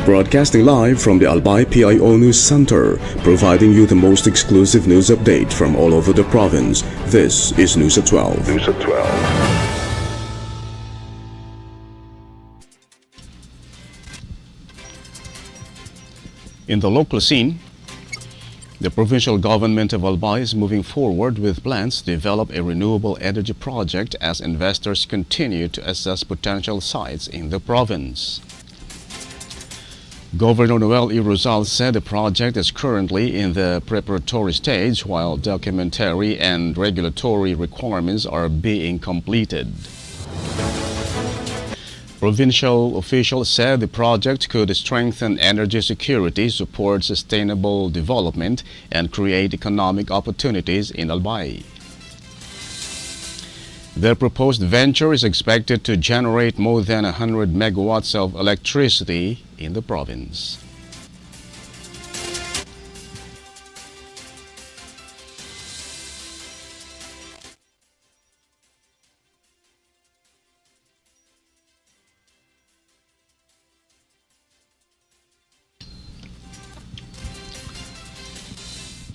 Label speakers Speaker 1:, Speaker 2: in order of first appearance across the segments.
Speaker 1: Broadcasting live from the Albay PIO News Center, providing you the most exclusive news update from all over the province. This is News at 12.
Speaker 2: News at 12.
Speaker 3: In the local scene, the provincial government of Albay is moving forward with plans to develop a renewable energy project as investors continue to assess potential sites in the province. Governor Noel E. Rosal said the project is currently in the preparatory stage while documentary and regulatory requirements are being completed. Provincial officials said the project could strengthen energy security, support sustainable development, and create economic opportunities in Albay. The proposed venture is expected to generate more than 100 megawatts of electricity in the province.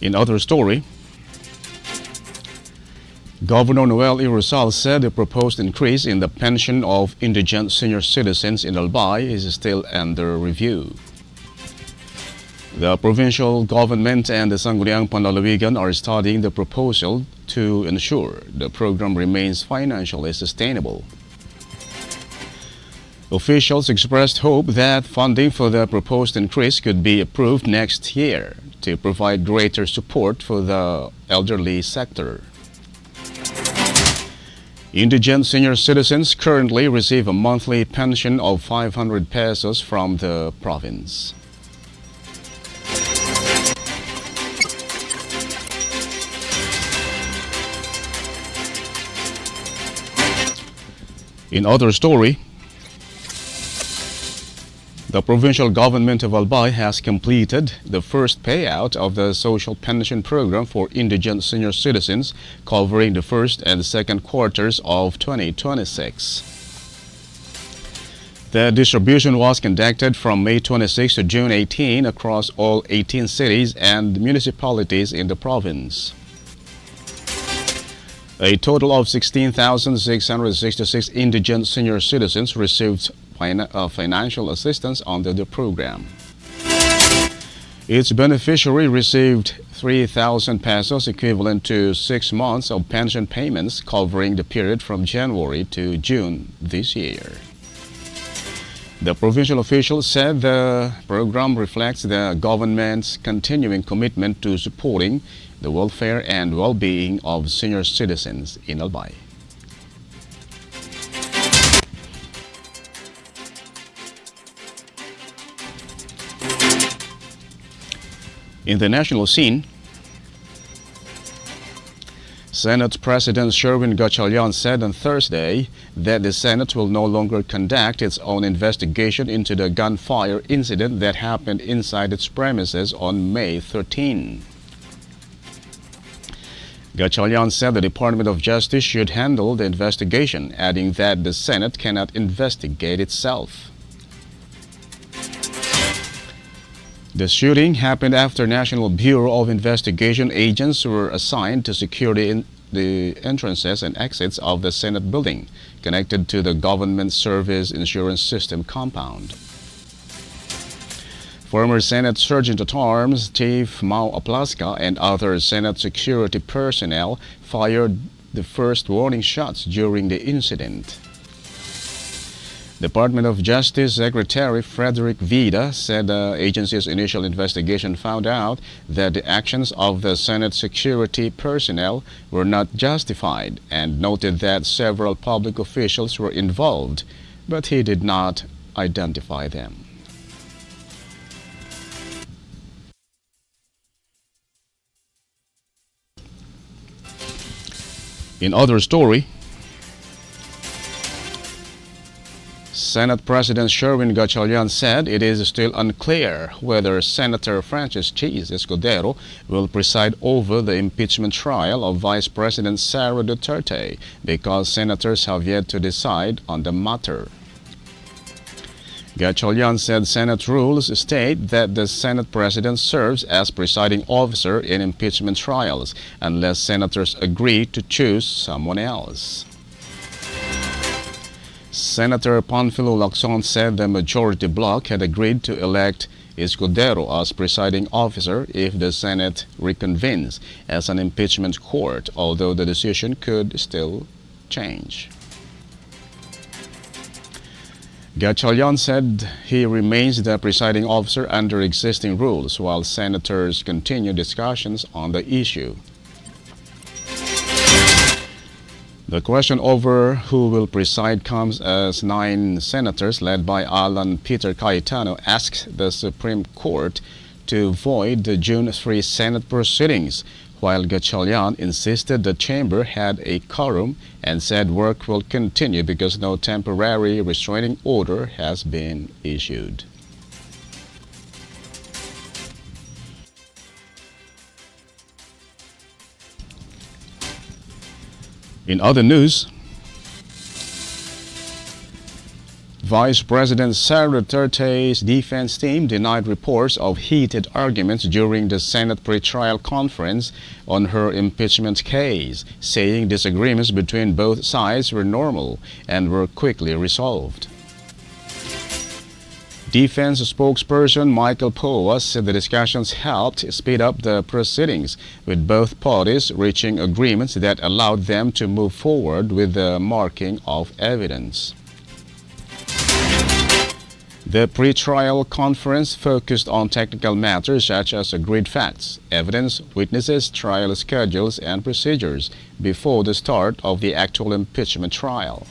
Speaker 3: In other story, Governor Noel E. Rosal said the proposed increase in the pension of indigent senior citizens in Albay is still under review. The provincial government and the Sangguniang Panlalawigan are studying the proposal to ensure the program remains financially sustainable. Officials expressed hope that funding for the proposed increase could be approved next year to provide greater support for the elderly sector. Indigent senior citizens currently receive a monthly pension of 500 pesos from the province. In other story, the provincial government of Albay has completed the first payout of the social pension program for indigent senior citizens covering the first and second quarters of 2026. The distribution was conducted from May 26 to June 18 across all 18 cities and municipalities in the province. A total of 16,666 indigent senior citizens received financial assistance under the program. Each beneficiary received 3,000 pesos, equivalent to 6 months of pension payments covering the period from January to June this year. The provincial officials said the program reflects the government's continuing commitment to supporting the welfare and well-being of senior citizens in Albay. In the national scene, Senate President Sherwin Gatchalian said on Thursday that the Senate will no longer conduct its own investigation into the gunfire incident that happened inside its premises on May 13. Gatchalian said the Department of Justice should handle the investigation, adding that the Senate cannot investigate itself. The shooting happened after National Bureau of Investigation agents were assigned to secure the entrances and exits of the Senate building connected to the Government Service Insurance System compound. Former Senate Sergeant-at-Arms Chief Mau Aplaska and other Senate security personnel fired the first warning shots during the incident. Department of Justice Secretary Frederick Vida said the agency's initial investigation found out that the actions of the Senate security personnel were not justified and noted that several public officials were involved, but he did not identify them. In other story, Senate President Sherwin Gatchalian said it is still unclear whether Senator Francis Cheese Escudero will preside over the impeachment trial of Vice President Sara Duterte because senators have yet to decide on the matter. Gatchalian said Senate rules state that the Senate President serves as presiding officer in impeachment trials unless senators agree to choose someone else. Senator Panfilo Lacson said the majority bloc had agreed to elect Escudero as presiding officer if the Senate reconvenes as an impeachment court, although the decision could still change. Gatchalian said he remains the presiding officer under existing rules while senators continue discussions on the issue. The question over who will preside comes as 9 senators led by Alan Peter Cayetano asked the Supreme Court to void the June 3 Senate proceedings, while Gatchalian insisted the chamber had a quorum and said work will continue because no temporary restraining order has been issued. In other news, Vice President Sara Duterte's defense team denied reports of heated arguments during the Senate pretrial conference on her impeachment case, saying disagreements between both sides were normal and were quickly resolved. Defense spokesperson Michael Poa said the discussions helped speed up the proceedings, with both parties reaching agreements that allowed them to move forward with the marking of evidence. The pre-trial conference focused on technical matters such as agreed facts, evidence, witnesses, trial schedules, and procedures before the start of the actual impeachment trial.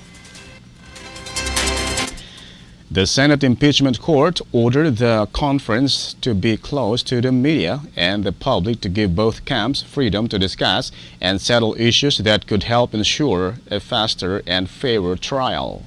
Speaker 3: The Senate Impeachment Court ordered the conference to be closed to the media and the public to give both camps freedom to discuss and settle issues that could help ensure a faster and fairer trial.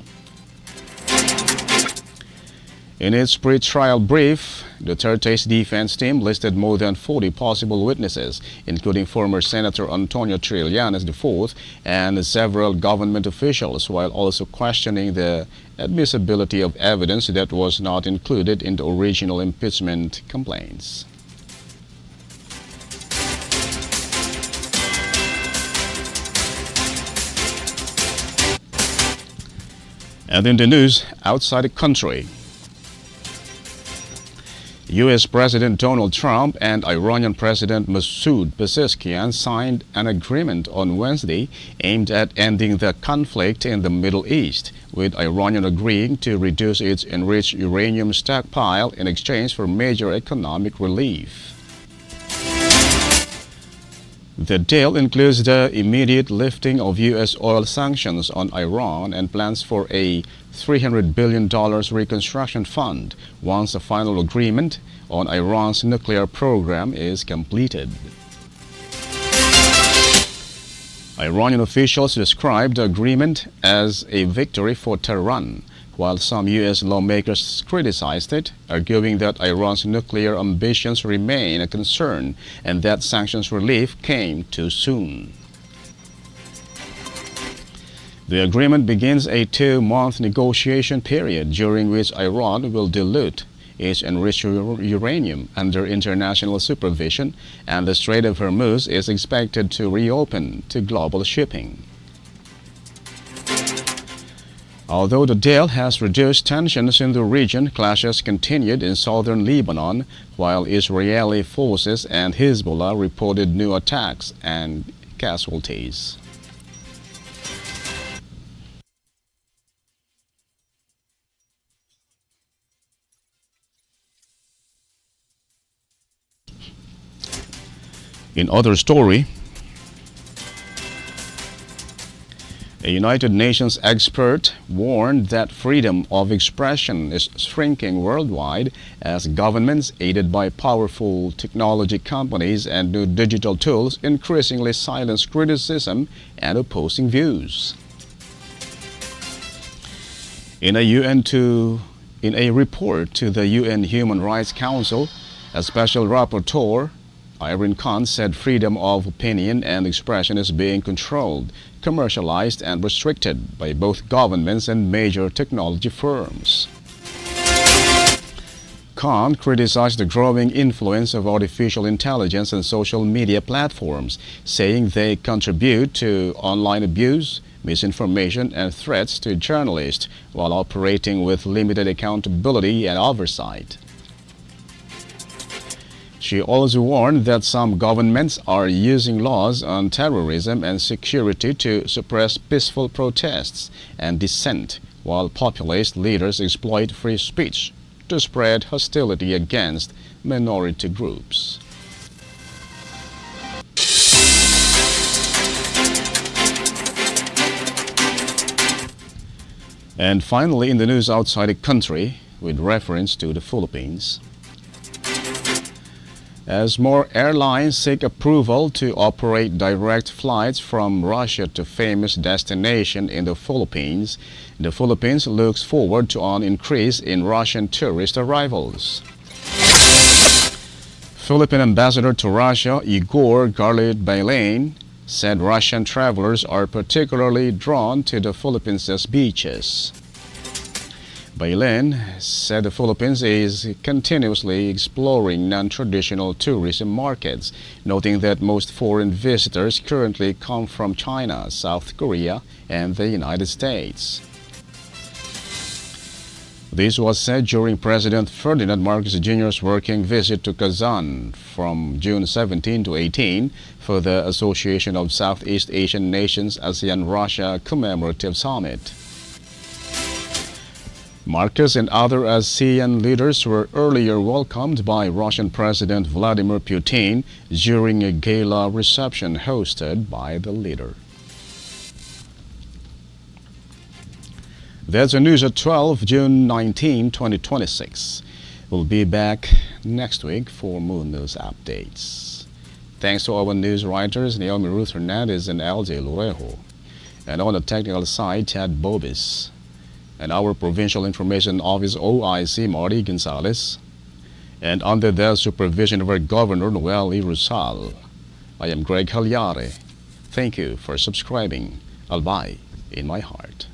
Speaker 3: In its pre-trial brief, Duterte's defense team listed more than 40 possible witnesses, including former Senator Antonio Trillanes IV and several government officials, while also questioning the admissibility of evidence that was not included in the original impeachment complaints. And in the news outside the country, U.S. President Donald Trump and Iranian President Masoud Pezeshkian signed an agreement on Wednesday aimed at ending the conflict in the Middle East, with Iran agreeing to reduce its enriched uranium stockpile in exchange for major economic relief. The deal includes the immediate lifting of U.S. oil sanctions on Iran and plans for a $300 billion reconstruction fund once a final agreement on Iran's nuclear program is completed. Iranian officials described the agreement as a victory for Tehran, while some U.S. lawmakers criticized it, arguing that Iran's nuclear ambitions remain a concern and that sanctions relief came too soon. The agreement begins a 2-month negotiation period during which Iran will dilute its enriched uranium under international supervision, and the Strait of Hormuz is expected to reopen to global shipping. Although the deal has reduced tensions in the region, clashes continued in southern Lebanon, while Israeli forces and Hezbollah reported new attacks and casualties. In other story, a United Nations expert warned that freedom of expression is shrinking worldwide as governments, aided by powerful technology companies and new digital tools, increasingly silence criticism and opposing views. In a report to the UN Human Rights Council, a special rapporteur, Irene Khan, said freedom of opinion and expression is being controlled, commercialized, and restricted by both governments and major technology firms. Khan criticized the growing influence of artificial intelligence and social media platforms, saying they contribute to online abuse, misinformation, and threats to journalists while operating with limited accountability and oversight. She also warned that some governments are using laws on terrorism and security to suppress peaceful protests and dissent, while populist leaders exploit free speech to spread hostility against minority groups. And finally, in the news outside the country, with reference to the Philippines, as more airlines seek approval to operate direct flights from Russia to famous destinations in the Philippines looks forward to an increase in Russian tourist arrivals. Philippine Ambassador to Russia Igor Garlit-Bailén said Russian travelers are particularly drawn to the Philippines' beaches. Bailén said the Philippines is continuously exploring non-traditional tourism markets, noting that most foreign visitors currently come from China, South Korea, and the United States. This was said during President Ferdinand Marcos Jr.'s working visit to Kazan from June 17 to 18 for the Association of Southeast Asian Nations ASEAN-Russia Commemorative Summit. Marcos and other ASEAN leaders were earlier welcomed by Russian President Vladimir Putin during a gala reception hosted by the leader. That's the news at 12, June 19, 2026. We'll be back next week for more news updates. Thanks to our news writers Naomi Ruth Hernandez and LJ Lorejo, and on the technical side, Ted Bobis, and our Provincial Information Office OIC Marty Gonzalez, and under the supervision of our Governor Noel E. Rizal. I am Greg Hallare. Thank you for subscribing. Albay in my heart.